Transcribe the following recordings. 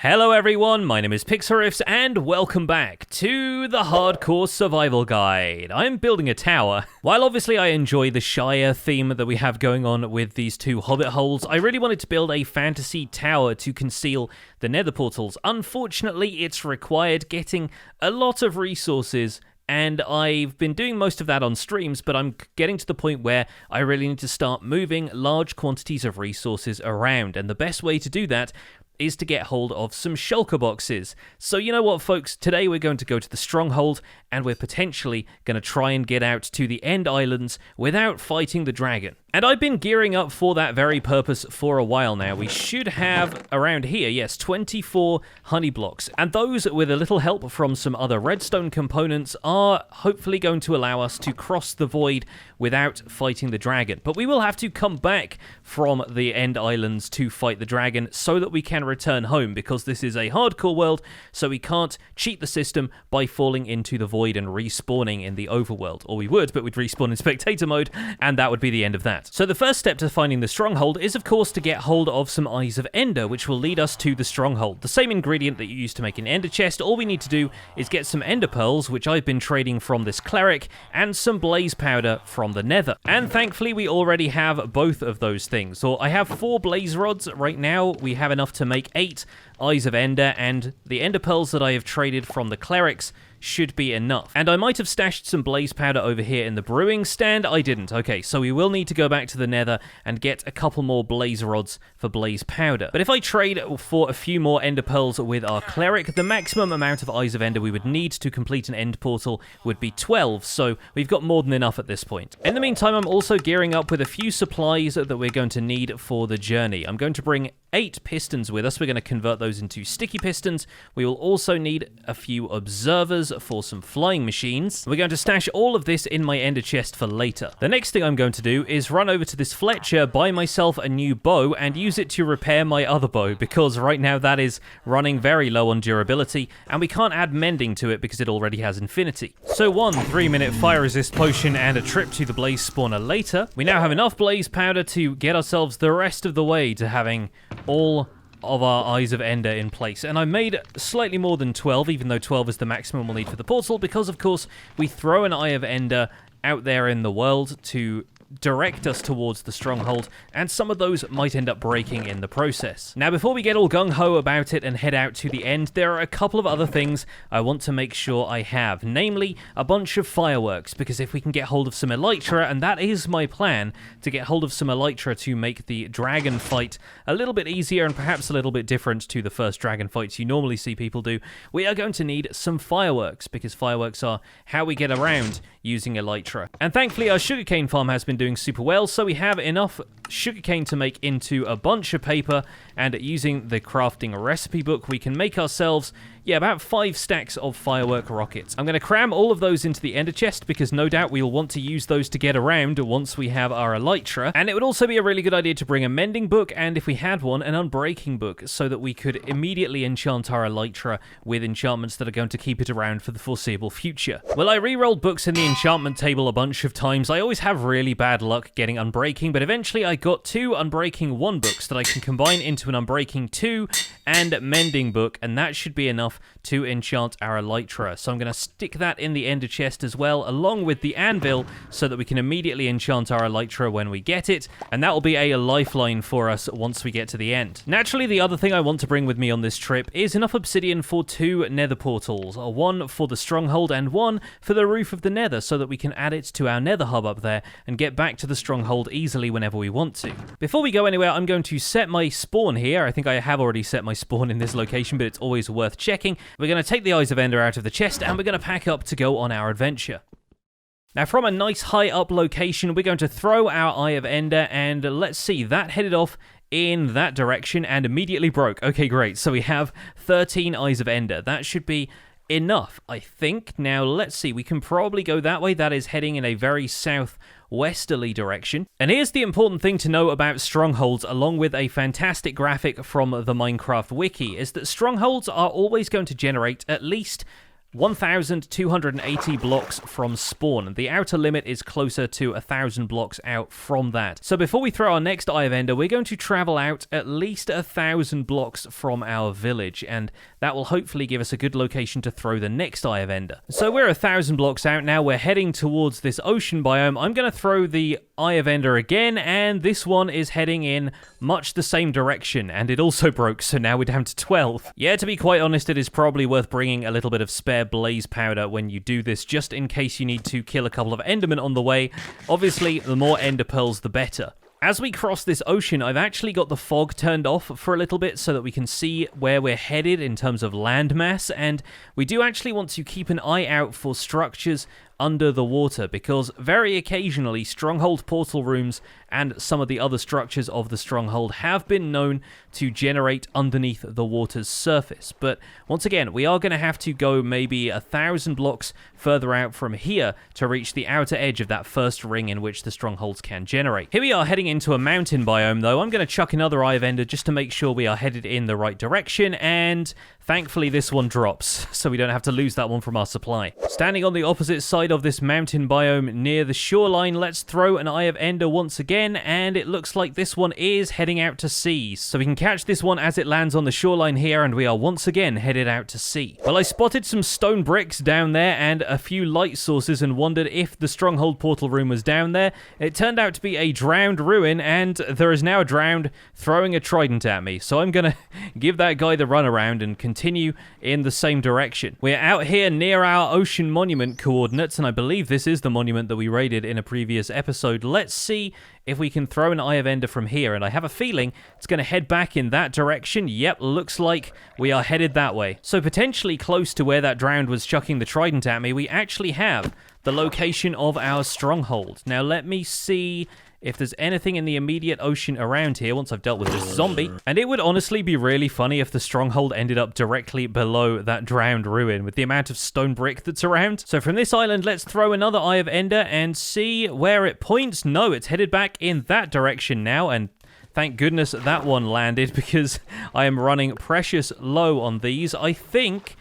Hello everyone, my name is Pixlriffs and welcome back to the Hardcore Survival Guide. I'm building a tower. While obviously I enjoy the Shire theme that we have going on with these two hobbit holes, I really wanted to build a fantasy tower to conceal the nether portals. Unfortunately, it's required getting a lot of resources, and I've been doing most of that on streams, but I'm getting to the point where I really need to start moving large quantities of resources around, and the best way to do that is to get hold of some shulker boxes. So you know what, folks, today we're going to go to the stronghold, and we're potentially going to try and get out to the End Islands without fighting the dragon. And I've been gearing up for that very purpose for a while now. We should have around here, yes, 24 honey blocks, and those, with a little help from some other redstone components, are hopefully going to allow us to cross the void without fighting the dragon. But we will have to come back from the End Islands to fight the dragon so that we can return home, because this is a hardcore world, so we can't cheat the system by falling into the void and respawning in the overworld. Or we would, but we'd respawn in spectator mode, and that would be the end of that. So the first step to finding the stronghold is, of course, to get hold of some Eyes of Ender, which will lead us to the stronghold. The same ingredient that you use to make an ender chest. All we need to do is get some ender pearls, which I've been trading from this cleric, and some blaze powder from the nether. And thankfully, we already have both of those things. So I have 4 blaze rods right now. We have enough to make 8 Eyes of Ender, and the ender pearls that I have traded from the clerics should be enough. And I might have stashed some blaze powder over here in the brewing stand. I didn't. Okay, so we will need to go back to the nether and get a couple more blaze rods for blaze powder. But if I trade for a few more ender pearls with our cleric, the maximum amount of Eyes of Ender we would need to complete an end portal would be 12, so we've got more than enough at this point. In the meantime, I'm also gearing up with a few supplies that we're going to need for the journey. I'm going to bring 8 pistons with us. We're going to convert those into sticky pistons. We will also need a few observers for some flying machines. We're going to stash all of this in my ender chest for later. The next thing I'm going to do is run over to this Fletcher, buy myself a new bow, and use it to repair my other bow, because right now that is running very low on durability, and we can't add mending to it because it already has infinity. So 1 3-minute fire resist potion and a trip to the blaze spawner later. We now have enough blaze powder to get ourselves the rest of the way to having all of our Eyes of Ender in place. And I made slightly more than 12, even though 12 is the maximum we'll need for the portal, because of course we throw an Eye of Ender out there in the world to direct us towards the stronghold, and some of those might end up breaking in the process. Now, before we get all gung-ho about it and head out to the end, there are a couple of other things I want to make sure I have, namely a bunch of fireworks, because if we can get hold of some Elytra, and that is my plan, to get hold of some Elytra to make the dragon fight a little bit easier and perhaps a little bit different to the first dragon fights you normally see people do, we are going to need some fireworks, because fireworks are how we get around using Elytra. And thankfully our sugarcane farm has been doing super well, so we have enough sugarcane to make into a bunch of paper, and using the crafting recipe book we can make ourselves about 5 stacks of firework rockets. I'm going to cram all of those into the ender chest, because no doubt we'll want to use those to get around once we have our Elytra. And it would also be a really good idea to bring a mending book, and if we had one, an unbreaking book, so that we could immediately enchant our Elytra with enchantments that are going to keep it around for the foreseeable future. Well, I re-rolled books in the enchantment table a bunch of times. I always have really bad luck getting unbreaking, but eventually I got 2 unbreaking 1 books that I can combine into an unbreaking 2 and mending book, and that should be enough to enchant our Elytra. So I'm going to stick that in the ender chest as well, along with the anvil, so that we can immediately enchant our Elytra when we get it, and that will be a lifeline for us once we get to the end. Naturally, the other thing I want to bring with me on this trip is enough obsidian for 2 nether portals, 1 for the stronghold and 1 for the roof of the nether, so that we can add it to our nether hub up there and get back to the stronghold easily whenever we want to. Before we go anywhere, I'm going to set my spawn here. I think I have already set my spawn in this location, but it's always worth checking. We're going to take the Eyes of Ender out of the chest, and we're going to pack up to go on our adventure. Now, from a nice high up location, we're going to throw our Eye of Ender, and let's see, that headed off in that direction and immediately broke. Okay, great. So we have 13 Eyes of Ender. That should be enough, I think. Now, let's see. We can probably go that way. That is heading in a very southwesterly direction. And here's the important thing to know about strongholds, along with a fantastic graphic from the Minecraft wiki, is that strongholds are always going to generate at least 1,280 blocks from spawn. The outer limit is closer to 1,000 blocks out from that. So before we throw our next Eye of Ender, we're going to travel out at least 1,000 blocks from our village, and that will hopefully give us a good location to throw the next Eye of Ender. So we're 1,000 blocks out now. We're heading towards this ocean biome. I'm going to throw the Eye of Ender again, and this one is heading in much the same direction, and it also broke, so now we're down to 12. Yeah, to be quite honest, it is probably worth bringing a little bit of spare blaze powder when you do this, just in case you need to kill a couple of endermen on the way. Obviously, the more ender pearls, the better. As we cross this ocean, I've actually got the fog turned off for a little bit so that we can see where we're headed in terms of landmass, and we do actually want to keep an eye out for structures under the water, because very occasionally stronghold portal rooms and some of the other structures of the stronghold have been known to generate underneath the water's surface. But once again, we are going to have to go maybe 1,000 blocks further out from here to reach the outer edge of that first ring in which the strongholds can generate. Here we are heading into a mountain biome though. I'm going to chuck another Eye of Ender just to make sure we are headed in the right direction, and thankfully this one drops, so we don't have to lose that one from our supply. Standing on the opposite side of this mountain biome near the shoreline, let's throw an Eye of Ender once again, and it looks like this one is heading out to sea. So we can catch this one as it lands on the shoreline here, and we are once again headed out to sea. Well, I spotted some stone bricks down there and a few light sources and wondered if the stronghold portal room was down there. It turned out to be a drowned ruin, and there is now a drowned throwing a trident at me. So I'm gonna give that guy the runaround and continue in the same direction. We're out here near our ocean monument coordinates, and I believe this is the monument that we raided in a previous episode. Let's see if we can throw an Eye of Ender from here, and I have a feeling it's going to head back in that direction. Yep, looks like we are headed that way. So potentially close to where that drowned was chucking the trident at me, we actually have the location of our stronghold. Now let me see if there's anything in the immediate ocean around here once I've dealt with this zombie. And it would honestly be really funny if the stronghold ended up directly below that drowned ruin with the amount of stone brick that's around. So from this island, let's throw another Eye of Ender and see where it points. No, it's headed back in that direction now, and thank goodness that one landed, because I am running precious low on these. I think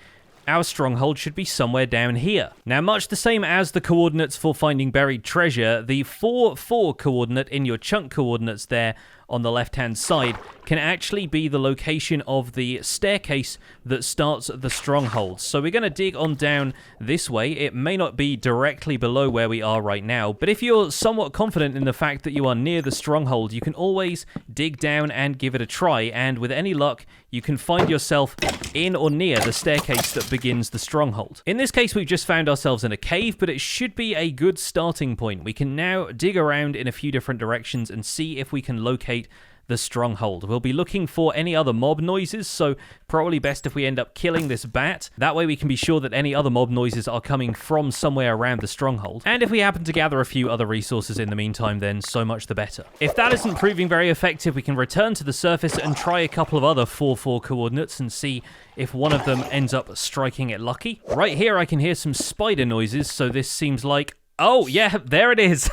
our stronghold should be somewhere down here. Now, much the same as the coordinates for finding buried treasure, the 4-4 coordinate in your chunk coordinates there on the left-hand side can actually be the location of the staircase that starts the stronghold. So we're going to dig on down this way. It may not be directly below where we are right now, but if you're somewhat confident in the fact that you are near the stronghold, you can always dig down and give it a try, and with any luck, you can find yourself in or near the staircase that begins the stronghold. In this case, we've just found ourselves in a cave, but it should be a good starting point. We can now dig around in a few different directions and see if we can locate the stronghold. We'll be looking for any other mob noises, so probably best if we end up killing this bat. That way we can be sure that any other mob noises are coming from somewhere around the stronghold. And if we happen to gather a few other resources in the meantime, then so much the better. If that isn't proving very effective, we can return to the surface and try a couple of other 4-4 coordinates and see if one of them ends up striking it lucky. Right here I can hear some spider noises, so this seems like... Oh, yeah, there it is.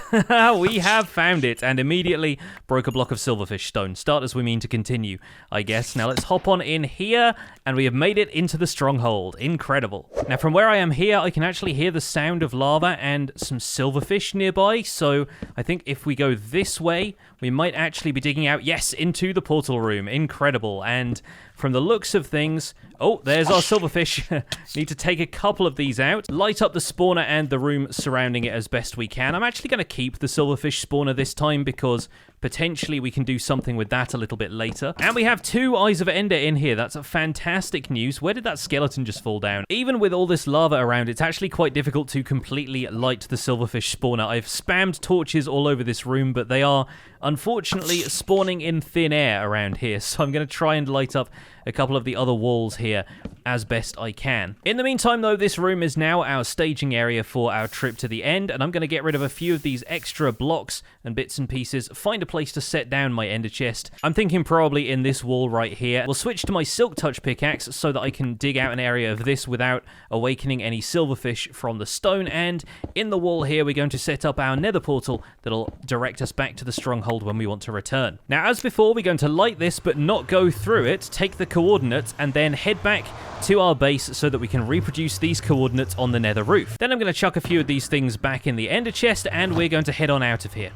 We have found it, and immediately broke a block of silverfish stone. Start as we mean to continue, I guess. Now let's hop on in here, and we have made it into the stronghold. Incredible. Now from where I am here, I can actually hear the sound of lava and some silverfish nearby, so I think if we go this way, we might actually be digging out, yes, into the portal room. Incredible. And from the looks of things... Oh, there's our silverfish. Need to take a couple of these out. Light up the spawner and the room surrounding it as best we can. I'm actually going to keep the silverfish spawner this time because potentially we can do something with that a little bit later. And we have 2 Eyes of Ender in here. That's a fantastic news. Where did that skeleton just fall down? Even with all this lava around, it's actually quite difficult to completely light the silverfish spawner. I've spammed torches all over this room, but they are unfortunately spawning in thin air around here. So I'm going to try and light up a couple of the other walls here as best I can. In the meantime, though, this room is now our staging area for our trip to the end, and I'm going to get rid of a few of these extra blocks and bits and pieces, find a place to set down my ender chest. I'm thinking probably in this wall right here. We'll switch to my silk touch pickaxe so that I can dig out an area of this without awakening any silverfish from the stone, and in the wall here we're going to set up our nether portal that'll direct us back to the stronghold when we want to return. Now, as before, we're going to light this but not go through it, take the coordinates and then head back to our base so that we can reproduce these coordinates on the nether roof. Then I'm going to chuck a few of these things back in the ender chest, and we're going to head on out of here.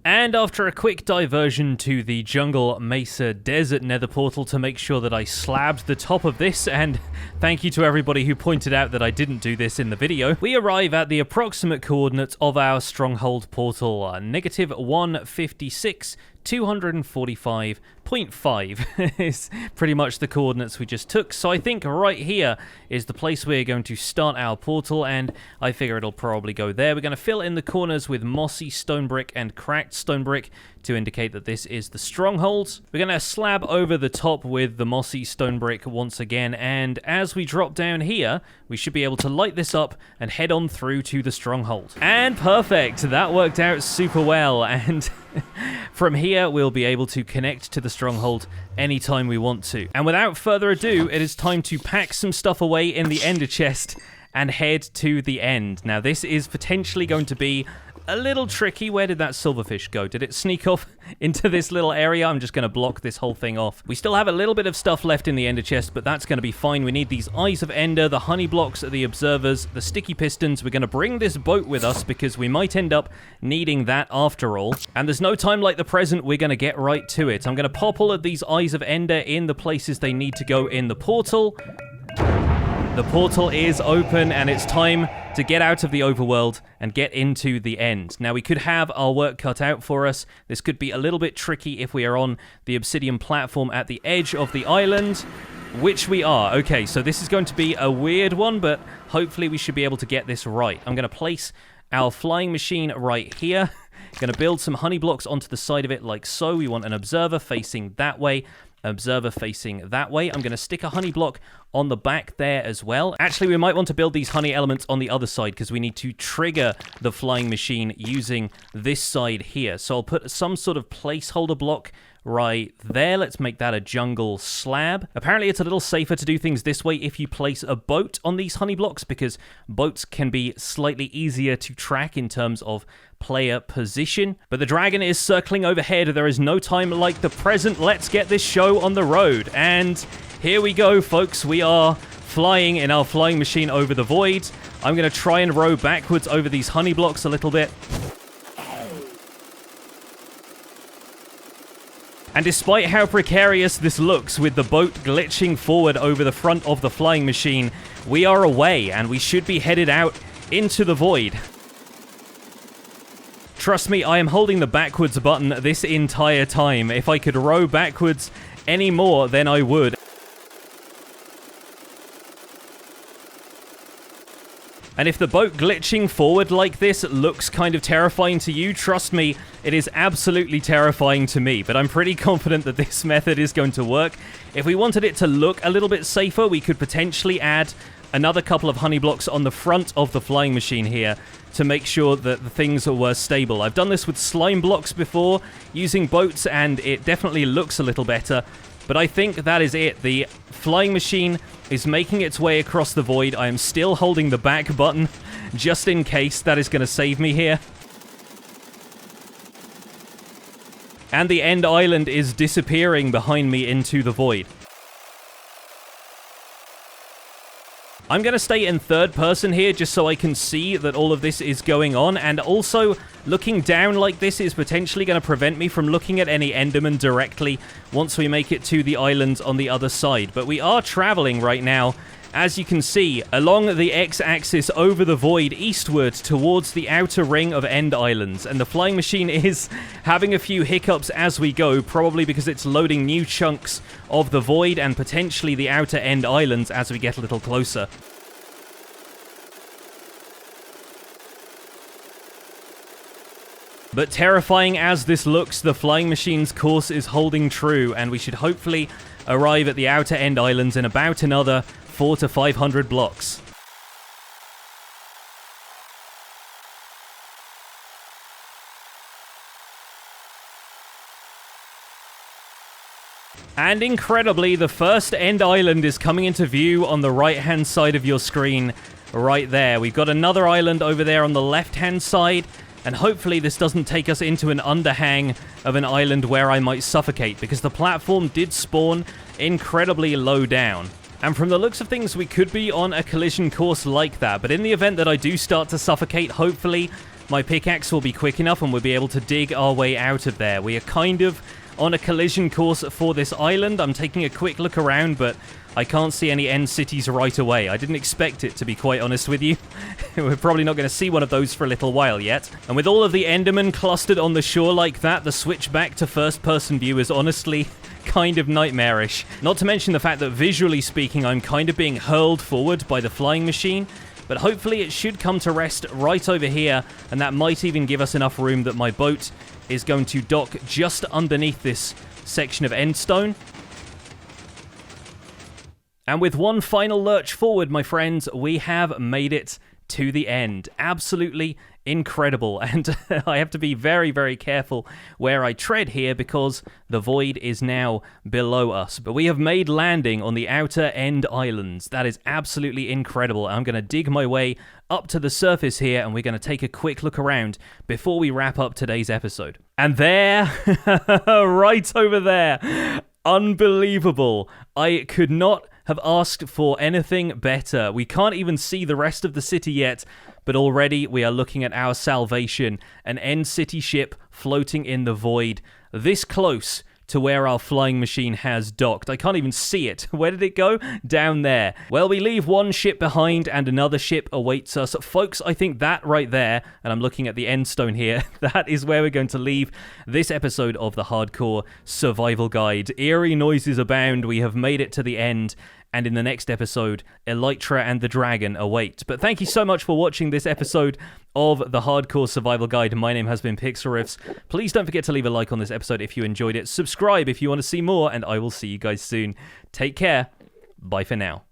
And after a quick diversion to the jungle mesa desert nether portal to make sure that I slabbed the top of this, and thank you to everybody who pointed out that I didn't do this in the video, we arrive at the approximate coordinates of our stronghold portal, -156, 245.5 is pretty much the coordinates we just took. So I think right here is the place we're going to start our portal, and I figure it'll probably go there. We're going to fill in the corners with mossy stone brick and cracked stone brick to indicate that this is the stronghold. We're going to slab over the top with the mossy stone brick once again, and as we drop down here, we should be able to light this up and head on through to the stronghold. And perfect! That worked out super well, and from here we'll be able to connect to the stronghold anytime we want to. And without further ado, it is time to pack some stuff away in the ender chest and head to the end. Now this is potentially going to be a little tricky. Where did that silverfish go? Did it sneak off into this little area? I'm just going to block this whole thing off. We still have a little bit of stuff left in the ender chest, but that's going to be fine. We need these eyes of ender, the honey blocks, the observers, the sticky pistons. We're going to bring this boat with us because we might end up needing that after all. And there's no time like the present. We're going to get right to it. I'm going to pop all of these eyes of ender in the places they need to go in the portal. The portal is open, and it's time to get out of the overworld and get into the end. Now, we could have our work cut out for us. This could be a little bit tricky if we are on the obsidian platform at the edge of the island, which we are. Okay, so this is going to be a weird one, but hopefully we should be able to get this right. I'm going to place our flying machine right here. Going to build some honey blocks onto the side of it like so. We want an observer facing that way. Observer facing that way. I'm going to stick a honey block on the back there as well. Actually, we might want to build these honey elements on the other side because we need to trigger the flying machine using this side here. So I'll put some sort of placeholder block right there. Let's make that a jungle slab. Apparently, it's a little safer to do things this way if you place a boat on these honey blocks because boats can be slightly easier to track in terms of player position. But the dragon is circling overhead. There is no time like the present. Let's get this show on the road. And here we go, folks. We are flying in our flying machine over the void. I'm going to try and row backwards over these honey blocks a little bit. And despite how precarious this looks with the boat glitching forward over the front of the flying machine, we are away and we should be headed out into the void. Trust me, I am holding the backwards button this entire time. If I could row backwards any more, then I would. And if the boat glitching forward like this looks kind of terrifying to you, trust me, it is absolutely terrifying to me. But I'm pretty confident that this method is going to work. If we wanted it to look a little bit safer, we could potentially add another couple of honey blocks on the front of the flying machine here to make sure that the things were stable. I've done this with slime blocks before using boats, and it definitely looks a little better. But I think that is it. The flying machine is making its way across the void. I am still holding the back button just in case. That is going to save me here. And the end island is disappearing behind me into the void. I'm going to stay in third person here just so I can see that all of this is going on, and also looking down like this is potentially going to prevent me from looking at any Enderman directly once we make it to the islands on the other side. But we are traveling right now, as you can see, along the X-axis over the void eastward towards the outer ring of End Islands, and the flying machine is having a few hiccups as we go, probably because it's loading new chunks of the void and potentially the outer End Islands as we get a little closer. But terrifying as this looks, the flying machine's course is holding true, and we should hopefully arrive at the outer End Islands in about another 400 to 500 blocks. And incredibly, the first End Island is coming into view on the right-hand side of your screen right there. We've got another island over there on the left-hand side, And hopefully this doesn't take us into an underhang of an island where I might suffocate, because the platform did spawn incredibly low down. And from the looks of things, we could be on a collision course like that. But in the event that I do start to suffocate, hopefully my pickaxe will be quick enough and we'll be able to dig our way out of there. We are kind of on a collision course for this island. I'm taking a quick look around, but I can't see any end cities right away. I didn't expect it, to be quite honest with you. We're probably not going to see one of those for a little while yet. And with all of the Endermen clustered on the shore like that, the switch back to first-person view is honestly kind of nightmarish. Not to mention the fact that visually speaking, I'm kind of being hurled forward by the flying machine. But hopefully it should come to rest right over here, and that might even give us enough room that my boat is going to dock just underneath this section of endstone. And with one final lurch forward, my friends, we have made it to the end. Absolutely incredible. And I have to be very, very careful where I tread here because the void is now below us. But we have made landing on the outer end islands. That is absolutely incredible. I'm going to dig my way up to the surface here, and we're going to take a quick look around before we wrap up today's episode. And there, right over there, unbelievable. I could not have asked for anything better. We can't even see the rest of the city yet, but already we are looking at our salvation. An end city ship floating in the void, this close to where our flying machine has docked. I can't even see it. Where did it go? Down there. Well, we leave one ship behind and another ship awaits us. Folks, I think that right there, and I'm looking at the end stone here, that is where we're going to leave this episode of the Hardcore Survival Guide. Eerie noises abound. We have made it to the end. And in the next episode, Elytra and the Dragon await. But thank you so much for watching this episode of the Hardcore Survival Guide. My name has been Pixlriffs. Please don't forget to leave a like on this episode if you enjoyed it. Subscribe if you want to see more, and I will see you guys soon. Take care. Bye for now.